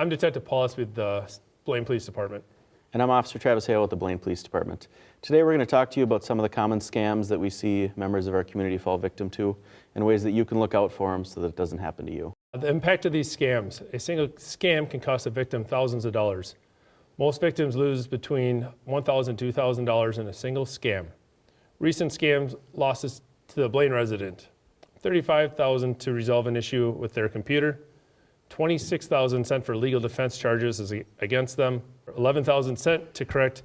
I'm Detective Paul Estby with the Blaine Police Department. And I'm Officer Travis Hale with the Blaine Police Department. Today we're going to talk to you about some of the common scams that we see members of our community fall victim to and ways that you can look out for them so that it doesn't happen to you. The impact of these scams. A single scam can cost a victim thousands of dollars. Most victims lose between $1,000 and $2,000 in a single scam. Recent scams losses to the Blaine resident: $35,000 to resolve an issue with their computer, $26,000 sent for legal defense charges against them, $11,000 sent to correct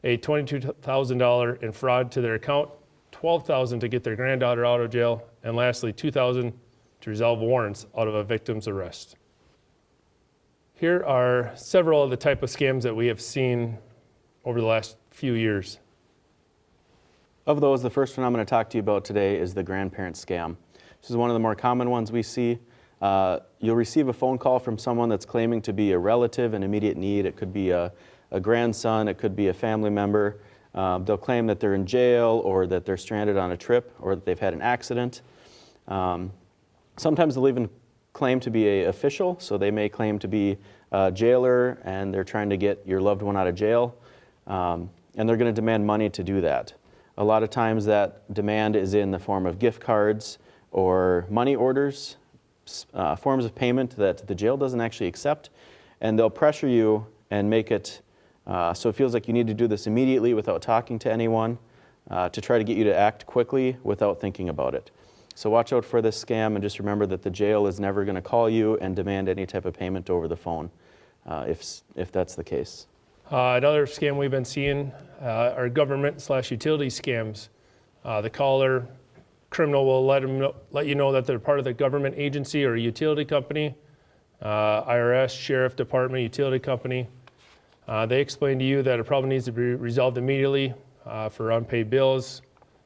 a $22,000 in fraud to their account, $12,000 to get their granddaughter out of jail, and lastly, $2,000 to resolve warrants out of a victim's arrest. Here are several of the type of scams that we have seen over the last few years. Of those, the first one I'm going to talk to you about today is the grandparent scam. This is one of the more common ones we see. You'll receive a phone call from someone that's claiming to be a relative in immediate need. It could be a grandson, it could be a family member. They'll claim that they're in jail or that they're stranded on a trip or that they've had an accident. Sometimes they'll even claim to be an official, so they may claim to be a jailer and they're trying to get your loved one out of jail, and they're going to demand money to do that. A lot of times that demand is in the form of gift cards or money orders, forms of payment that the jail doesn't actually accept, and they'll pressure you and make it so it feels like you need to do this immediately without talking to anyone to try to get you to act quickly without thinking about it. So watch out for this scam, and just remember that the jail is never going to call you and demand any type of payment over the phone if that's the case. Another scam we've been seeing are government/utility scams. The caller criminal will let you know that they're part of the government agency or a utility company, IRS, sheriff department, utility company. They explain to you that a problem needs to be resolved immediately for unpaid bills,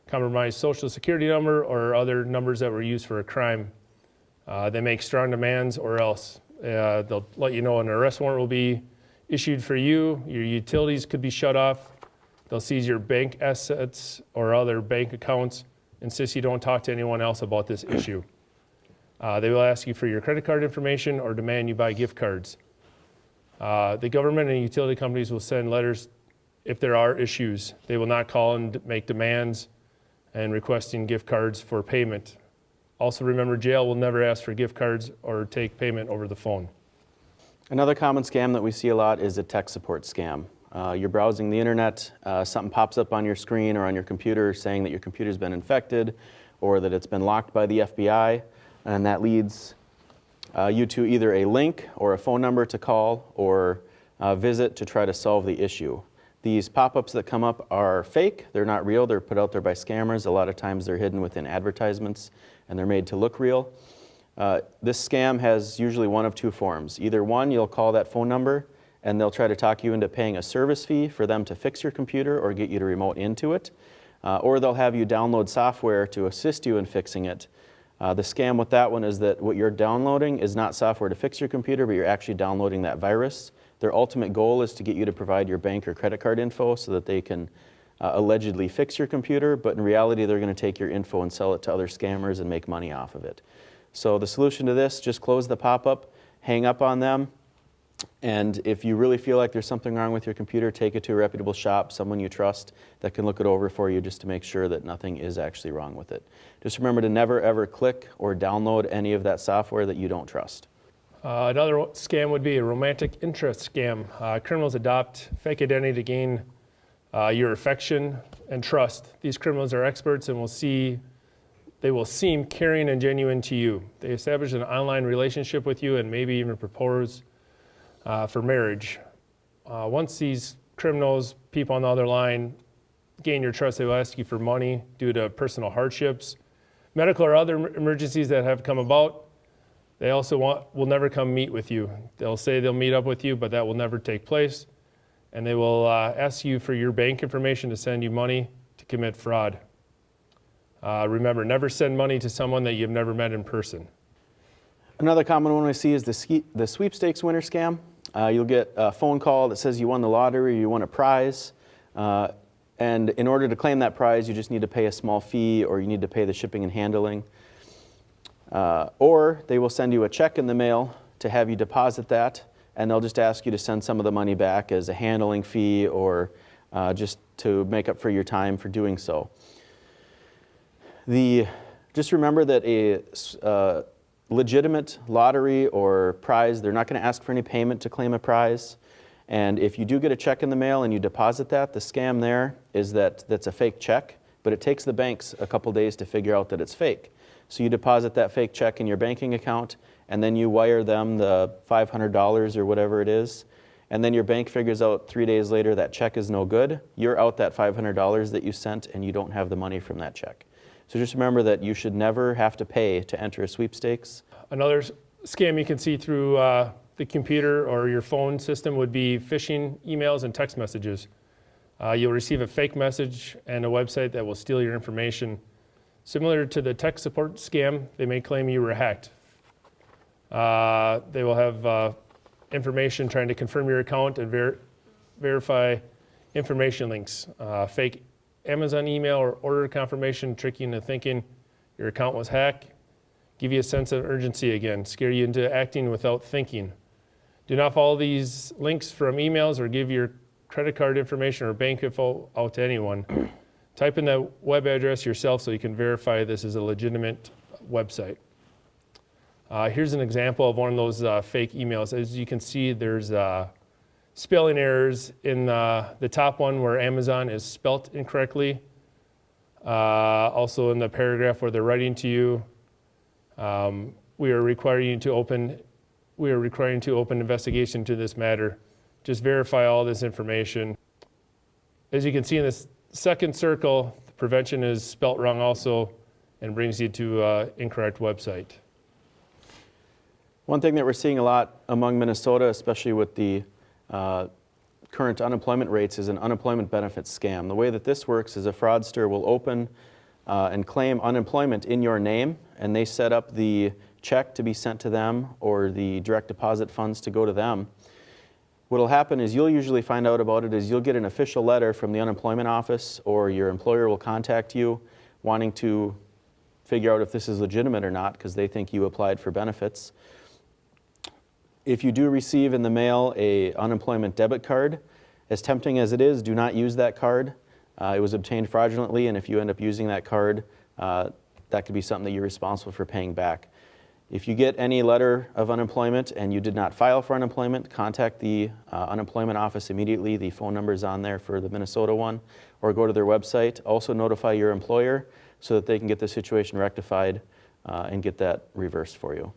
compromised social security number, or other numbers that were used for a crime. They make strong demands, or else they'll let you know an arrest warrant will be issued for you, your utilities could be shut off, they'll seize your bank assets or other bank accounts, insist you don't talk to anyone else about this issue. They will ask you for your credit card information or demand you buy gift cards. The government and utility companies will send letters if there are issues. They will not call and make demands and requesting gift cards for payment. Also remember, jail will never ask for gift cards or take payment over the phone. Another common scam that we see a lot is a tech support scam. You're browsing the internet, something pops up on your screen or on your computer saying that your computer's been infected or that it's been locked by the FBI, and that leads you to either a link or a phone number to call or visit to try to solve the issue. These pop-ups that come up are fake, they're not real, they're put out there by scammers. A lot of times they're hidden within advertisements and they're made to look real. This scam has usually one of two forms. Either one, you'll call that phone number and they'll try to talk you into paying a service fee for them to fix your computer or get you to remote into it, or they'll have you download software to assist you in fixing it. The scam with that one is that what you're downloading is not software to fix your computer, but you're actually downloading that virus. Their ultimate goal is to get you to provide your bank or credit card info so that they can allegedly fix your computer, but in reality they're going to take your info and sell it to other scammers and make money off of it. So the solution to this, just close the pop-up, hang up on them, and if you really feel like there's something wrong with your computer, take it to a reputable shop, someone you trust that can look it over for you just to make sure that nothing is actually wrong with it. Just remember to never ever click or download any of that software that you don't trust. Another scam would be a romantic interest scam. Criminals adopt fake identity to gain your affection and trust. These criminals are experts and they will seem caring and genuine to you. They establish an online relationship with you and maybe even propose for marriage. Once these criminals, people on the other line, gain your trust, they will ask you for money due to personal hardships, medical or other emergencies that have come about. They also will never come meet with you. They'll say they'll meet up with you, but that will never take place. And they will ask you for your bank information to send you money to commit fraud. Remember, never send money to someone that you've never met in person. Another common one we see is the Sweepstakes winner scam. You'll get a phone call that says you won the lottery, you won a prize, and in order to claim that prize, you just need to pay a small fee or you need to pay the shipping and handling. Or they will send you a check in the mail to have you deposit that, and they'll just ask you to send some of the money back as a handling fee or just to make up for your time for doing so. Just remember that a legitimate lottery or prize, they're not going to ask for any payment to claim a prize. And if you do get a check in the mail and you deposit that, the scam there is that that's a fake check, but it takes the banks a couple days to figure out that it's fake. So you deposit that fake check in your banking account, and then you wire them the $500 or whatever it is, and then your bank figures out 3 days later that check is no good. You're out that $500 that you sent, and you don't have the money from that check. So just remember that you should never have to pay to enter a sweepstakes. Another scam you can see through the computer or your phone system would be phishing emails and text messages. You'll receive a fake message and a website that will steal your information. Similar to the tech support scam, they may claim you were hacked. They will have information trying to confirm your account and verify information links. Fake Amazon email or order confirmation, trick you into thinking your account was hacked. Give you a sense of urgency again, scare you into acting without thinking. Do not follow these links from emails or give your credit card information or bank info out to anyone. Type in the web address yourself so you can verify this is a legitimate website. Here's an example of one of those fake emails. As you can see, there's spelling errors in the top one where Amazon is spelt incorrectly. Also in the paragraph where they're writing to you, we are requiring you to open investigation to this matter. Just verify all this information. As you can see in this second circle, the prevention is spelt wrong also and brings you to incorrect website. One thing that we're seeing a lot among Minnesota, especially with the current unemployment rates, is an unemployment benefits scam. The way that this works is a fraudster will open and claim unemployment in your name, and they set up the check to be sent to them or the direct deposit funds to go to them. What will happen is you'll usually find out about it is you'll get an official letter from the unemployment office, or your employer will contact you wanting to figure out if this is legitimate or not because they think you applied for benefits. If you do receive in the mail a unemployment debit card, as tempting as it is, do not use that card. It was obtained fraudulently, and if you end up using that card, that could be something that you're responsible for paying back. If you get any letter of unemployment and you did not file for unemployment, contact the unemployment office immediately. The phone number is on there for the Minnesota one, or go to their website. Also notify your employer so that they can get the situation rectified and get that reversed for you.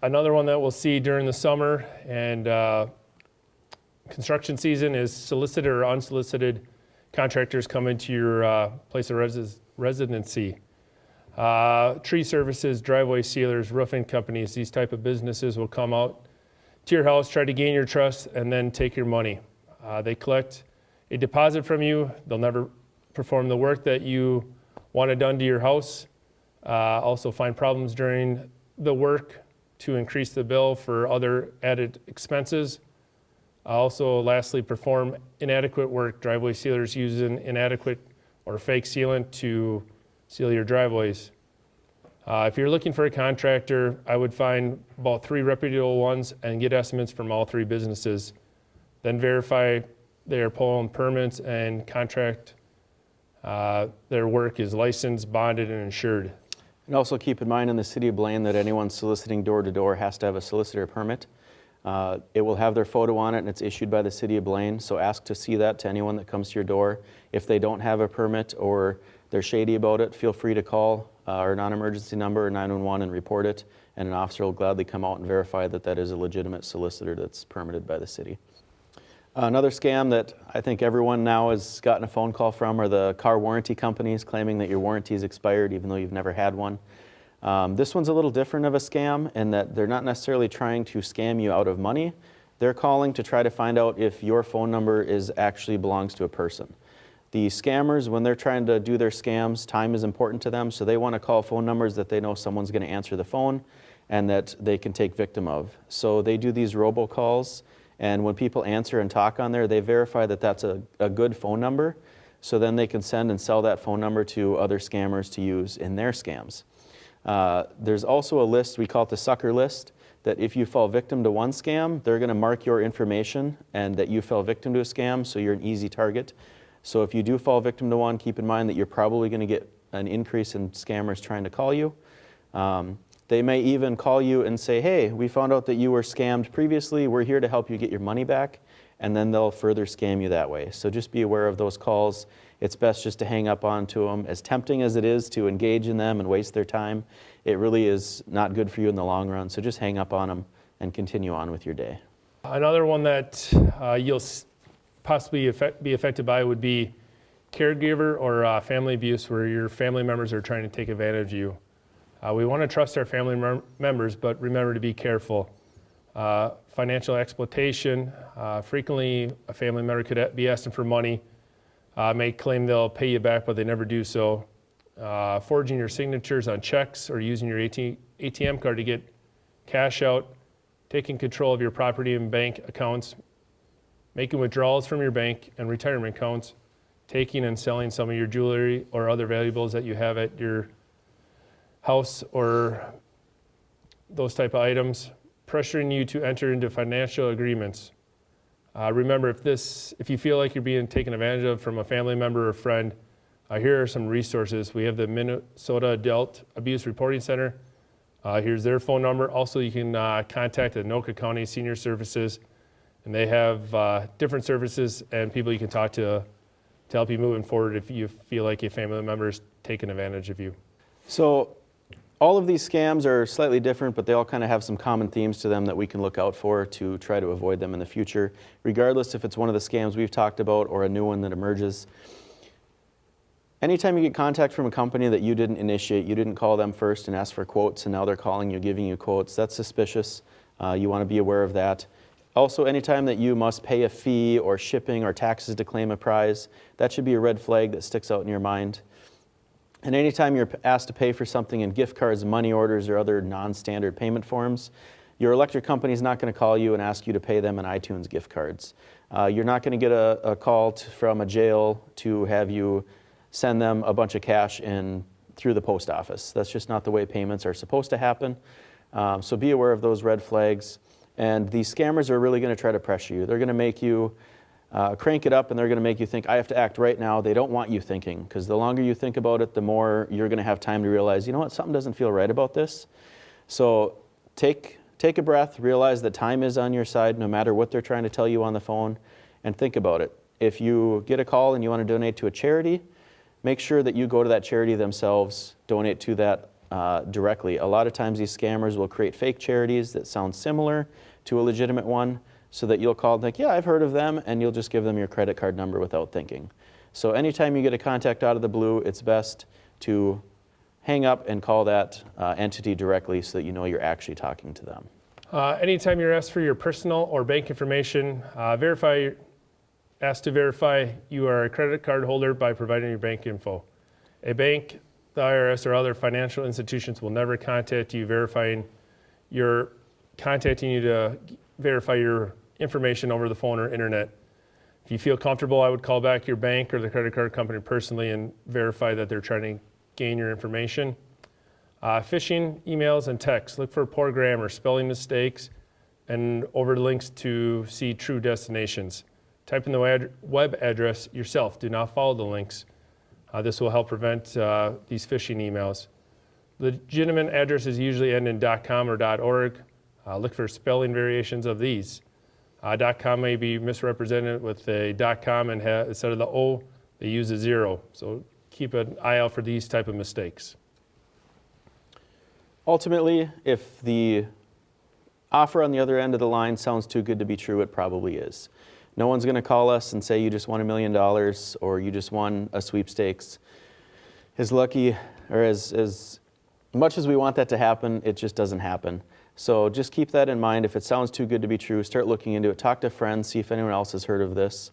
Another one that we'll see during the summer and construction season is solicited or unsolicited contractors coming to your place of residency. Tree services, driveway sealers, roofing companies, these type of businesses will come out to your house, try to gain your trust, and then take your money. They collect a deposit from you. They'll never perform the work that you wanted done to your house. Also find problems during the work to increase the bill for other added expenses. Also, lastly, perform inadequate work. Driveway sealers use an inadequate or fake sealant to seal your driveways. If you're looking for a contractor, I would find about 3 reputable ones and get estimates from all 3 businesses. Then verify they are pulling permits and contract their work is licensed, bonded, and insured. And also keep in mind in the city of Blaine that anyone soliciting door-to-door has to have a solicitor permit. It will have their photo on it, and it's issued by the city of Blaine, so ask to see that to anyone that comes to your door. If they don't have a permit or they're shady about it, feel free to call our non-emergency number, 911, and report it, and an officer will gladly come out and verify that that is a legitimate solicitor that's permitted by the city. Another scam that I think everyone now has gotten a phone call from are the car warranty companies claiming that your warranty is expired even though you've never had one. This one's a little different of a scam in that they're not necessarily trying to scam you out of money. They're calling to try to find out if your phone number actually belongs to a person. The scammers, when they're trying to do their scams, time is important to them, so they want to call phone numbers that they know someone's going to answer the phone and that they can take victim of. So they do these robocalls, and when people answer and talk on there, they verify that that's a good phone number, so then they can send and sell that phone number to other scammers to use in their scams. There's also a list, we call it the sucker list. that if you fall victim to one scam, they're going to mark your information and that you fell victim to a scam, so you're an easy target. So if you do fall victim to one, keep in mind that you're probably going to get an increase in scammers trying to call you. They may even call you and say, hey, we found out that you were scammed previously. We're here to help you get your money back. And then they'll further scam you that way. So just be aware of those calls. It's best just to hang up onto them. As tempting as it is to engage in them and waste their time, it really is not good for you in the long run. So just hang up on them and continue on with your day. Another one that you'll possibly be affected by would be caregiver or family abuse, where your family members are trying to take advantage of you. We want to trust our family members, but remember to be careful. Financial exploitation. Frequently, a family member could be asking for money, may claim they'll pay you back, but they never do so. Forging your signatures on checks or using your ATM card to get cash out, taking control of your property and bank accounts, making withdrawals from your bank and retirement accounts, taking and selling some of your jewelry or other valuables that you have at your house or those type of items, pressuring you to enter into financial agreements. Remember, if you feel like you're being taken advantage of from a family member or friend, here are some resources. We have the Minnesota Adult Abuse Reporting Center. Here's their phone number. Also, you can contact the Anoka County Senior Services, and they have different services and people you can talk to help you moving forward if you feel like a family member is taking advantage of you. So all of these scams are slightly different, but they all kind of have some common themes to them that we can look out for to try to avoid them in the future, regardless if it's one of the scams we've talked about or a new one that emerges. Anytime you get contact from a company that you didn't initiate, you didn't call them first and ask for quotes, and now they're calling you, giving you quotes, that's suspicious. You want to be aware of that. Also, anytime that you must pay a fee or shipping or taxes to claim a prize, that should be a red flag that sticks out in your mind. And anytime you're asked to pay for something in gift cards, money orders, or other non-standard payment forms, your electric company is not going to call you and ask you to pay them in iTunes gift cards. You're not going to get a call from a jail to have you send them a bunch of cash through the post office. That's just not the way payments are supposed to happen. So be aware of those red flags. And these scammers are really going to try to pressure you. They're going to make you crank it up, and they're going to make you think, I have to act right now. They don't want you thinking, because the longer you think about it, the more you're going to have time to realize, you know what, something doesn't feel right about this. So take a breath, realize that time is on your side no matter what they're trying to tell you on the phone, and think about it. If you get a call and you want to donate to a charity, make sure that you go to that charity themselves, donate to that directly. A lot of times these scammers will create fake charities that sound similar to a legitimate one, so that you'll call and think, yeah, I've heard of them, and you'll just give them your credit card number without thinking. So anytime you get a contact out of the blue, it's best to hang up and call that entity directly so that you know you're actually talking to them. Anytime you're asked for your personal or bank information, asked to verify you are a credit card holder by providing your bank info. A bank, the IRS, or other financial institutions will never contact you contacting you to verify your information over the phone or internet. If you feel comfortable, I would call back your bank or the credit card company personally and verify that they're trying to gain your information. Phishing emails and texts. Look for poor grammar, spelling mistakes, and over links to see true destinations. Type in the web address yourself. Do not follow the links. This will help prevent these phishing emails. Legitimate addresses usually end in .com or .org. Look for spelling variations of these. .com may be misrepresented with a .com and instead of the O, they use a 0. So keep an eye out for these type of mistakes. Ultimately, If the offer on the other end of the line sounds too good to be true, it probably is. No one's going to call us and say you just won $1 million or you just won a sweepstakes. As lucky or as much as we want that to happen, it just doesn't happen. So just keep that in mind. If it sounds too good to be true, start looking into it. Talk to friends, see if anyone else has heard of this.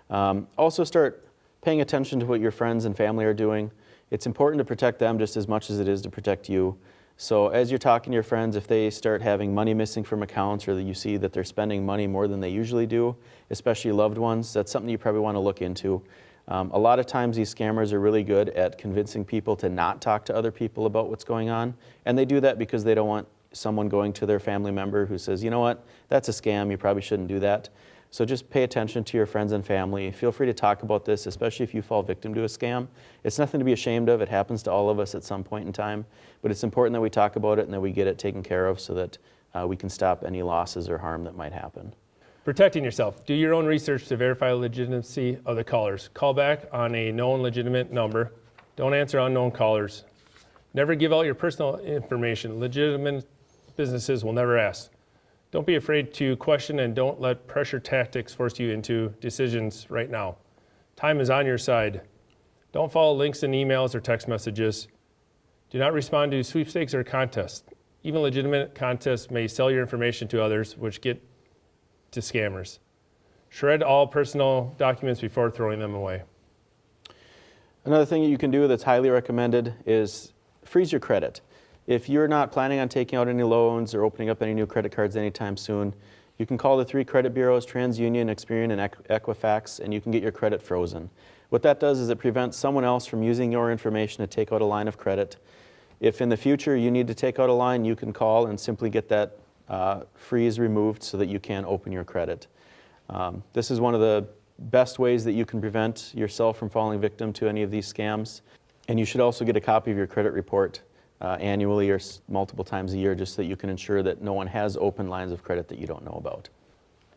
Also start paying attention to what your friends and family are doing. It's important to protect them just as much as it is to protect you. So as you're talking to your friends, if they start having money missing from accounts or that you see that they're spending money more than they usually do, especially loved ones, that's something you probably want to look into. A lot of times these scammers are really good at convincing people to not talk to other people about what's going on, and they do that because they don't want someone going to their family member who says, you know what, that's a scam, you probably shouldn't do that. So just pay attention to your friends and family. Feel free to talk about this, especially if you fall victim to a scam. It's nothing to be ashamed of. It happens to all of us at some point in time. But it's important that we talk about it and that we get it taken care of so that we can stop any losses or harm that might happen. Protecting yourself. Do your own research to verify legitimacy of the callers. Call back on a known legitimate number. Don't answer unknown callers. Never give out your personal information. Legitimate businesses will never ask. Don't be afraid to question, and don't let pressure tactics force you into decisions right now. Time is on your side. Don't follow links in emails or text messages. Do not respond to sweepstakes or contests. Even legitimate contests may sell your information to others, which get to scammers. Shred all personal documents before throwing them away. Another thing that you can do that's highly recommended is freeze your credit. If you're not planning on taking out any loans or opening up any new credit cards anytime soon, you can call the 3 credit bureaus, TransUnion, Experian, and Equifax, and you can get your credit frozen. What that does is it prevents someone else from using your information to take out a line of credit. If in the future you need to take out a line, you can call and simply get that freeze removed so that you can open your credit. This is one of the best ways that you can prevent yourself from falling victim to any of these scams. And you should also get a copy of your credit report annually or multiple times a year, just so that you can ensure that no one has open lines of credit that you don't know about.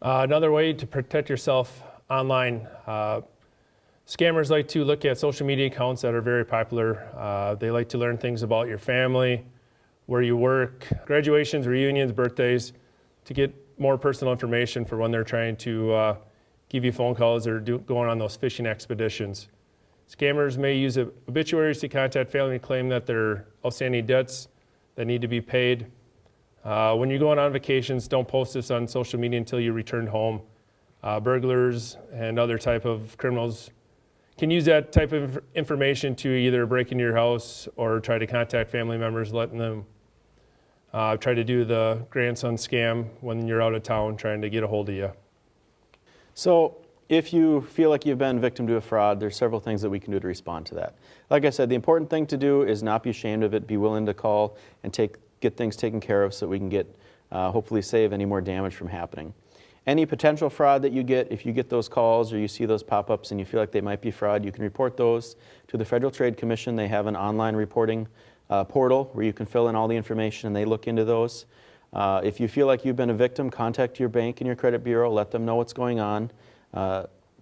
Another way to protect yourself online. Scammers like to look at social media accounts that are very popular. They like to learn things about your family, where you work, graduations, reunions, birthdays, to get more personal information for when they're trying to give you phone calls or going on those phishing expeditions. Scammers may use obituaries to contact family and claim that there are outstanding debts that need to be paid. When you're going on vacations, don't post this on social media until you return home. Burglars and other type of criminals can use that type of information to either break into your house or try to contact family members, letting them try to do the grandson scam when you're out of town trying to get a hold of you. So if you feel like you've been victim to a fraud, there's several things that we can do to respond to that. Like I said, the important thing to do is not be ashamed of it, be willing to call and get things taken care of so that we can hopefully save any more damage from happening. Any potential fraud that you get, if you get those calls or you see those pop-ups and you feel like they might be fraud, you can report those to the Federal Trade Commission. They have an online reporting portal where you can fill in all the information and they look into those. If you feel like you've been a victim, contact your bank and your credit bureau, let them know what's going on.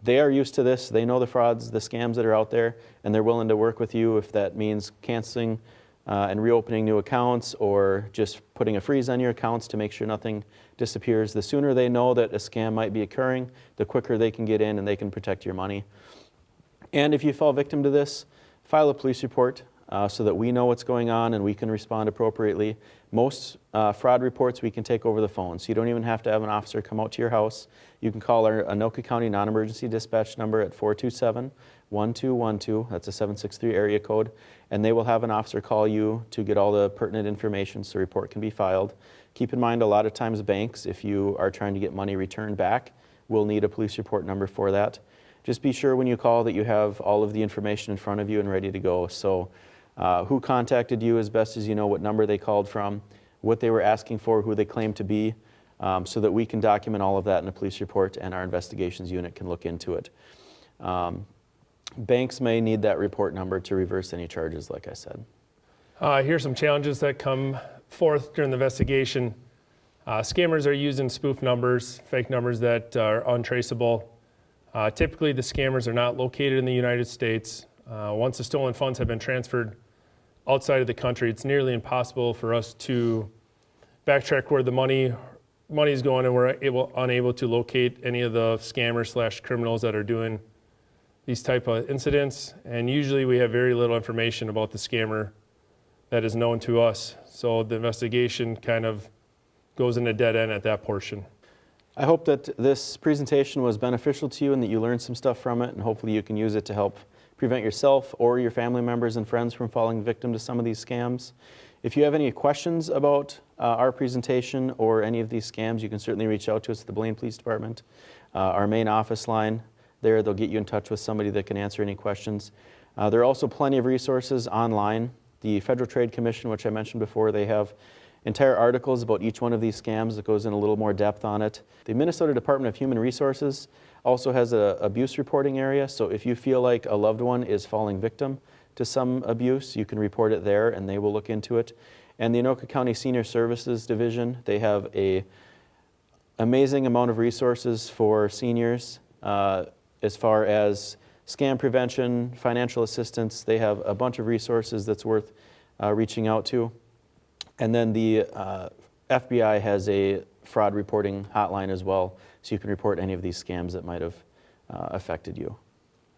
They are used to this. They know the frauds, the scams that are out there, and they're willing to work with you if that means canceling and reopening new accounts or just putting a freeze on your accounts to make sure nothing disappears. The sooner they know that a scam might be occurring, the quicker they can get in and they can protect your money. And if you fall victim to this, file a police report so that we know what's going on and we can respond appropriately. Most fraud reports we can take over the phone, so you don't even have to have an officer come out to your house. You can call our Anoka County non-emergency dispatch number at 427-1212, that's a 763 area code, and they will have an officer call you to get all the pertinent information so a report can be filed. Keep in mind, a lot of times banks, if you are trying to get money returned back, will need a police report number for that. Just be sure when you call that you have all of the information in front of you and ready to go. So who contacted you as best as you know, what number they called from, what they were asking for, who they claimed to be, so that we can document all of that in a police report and our investigations unit can look into it. Banks may need that report number to reverse any charges, like I said. Here's some challenges that come forth during the investigation. Scammers are using spoof numbers, fake numbers that are untraceable. Typically, the scammers are not located in the United States. Once the stolen funds have been transferred outside of the country, it's nearly impossible for us to backtrack where the money is going, and we're unable to locate any of the scammers / criminals that are doing these type of incidents. And usually we have very little information about the scammer that is known to us. So the investigation kind of goes in a dead end at that portion. I hope that this presentation was beneficial to you and that you learned some stuff from it, and hopefully you can use it to help prevent yourself or your family members and friends from falling victim to some of these scams. If you have any questions about our presentation or any of these scams, you can certainly reach out to us at the Blaine Police Department. Our main office line there, they'll get you in touch with somebody that can answer any questions. There are also plenty of resources online. The Federal Trade Commission, which I mentioned before, they have entire articles about each one of these scams that goes in a little more depth on it. The Minnesota Department of Human Resources also has an abuse reporting area, so if you feel like a loved one is falling victim to some abuse, you can report it there and they will look into it. And the Anoka County Senior Services Division, they have an amazing amount of resources for seniors as far as scam prevention, financial assistance. They have a bunch of resources that's worth reaching out to. And then the FBI has a fraud reporting hotline as well, so you can report any of these scams that might have affected you.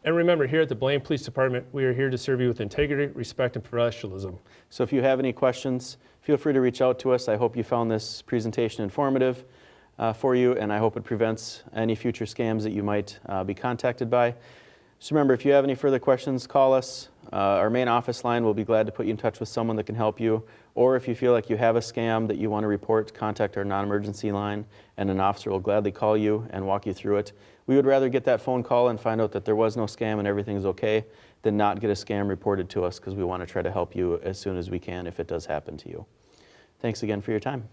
And remember, here at the Blaine Police Department, we are here to serve you with integrity, respect, and professionalism. So if you have any questions, feel free to reach out to us. I hope you found this presentation informative for you, and I hope it prevents any future scams that you might be contacted by. So remember, if you have any further questions, call us. Our main office line will be glad to put you in touch with someone that can help you. Or if you feel like you have a scam that you want to report, contact our non-emergency line, and an officer will gladly call you and walk you through it. We would rather get that phone call and find out that there was no scam and everything's okay than not get a scam reported to us, because we want to try to help you as soon as we can if it does happen to you. Thanks again for your time.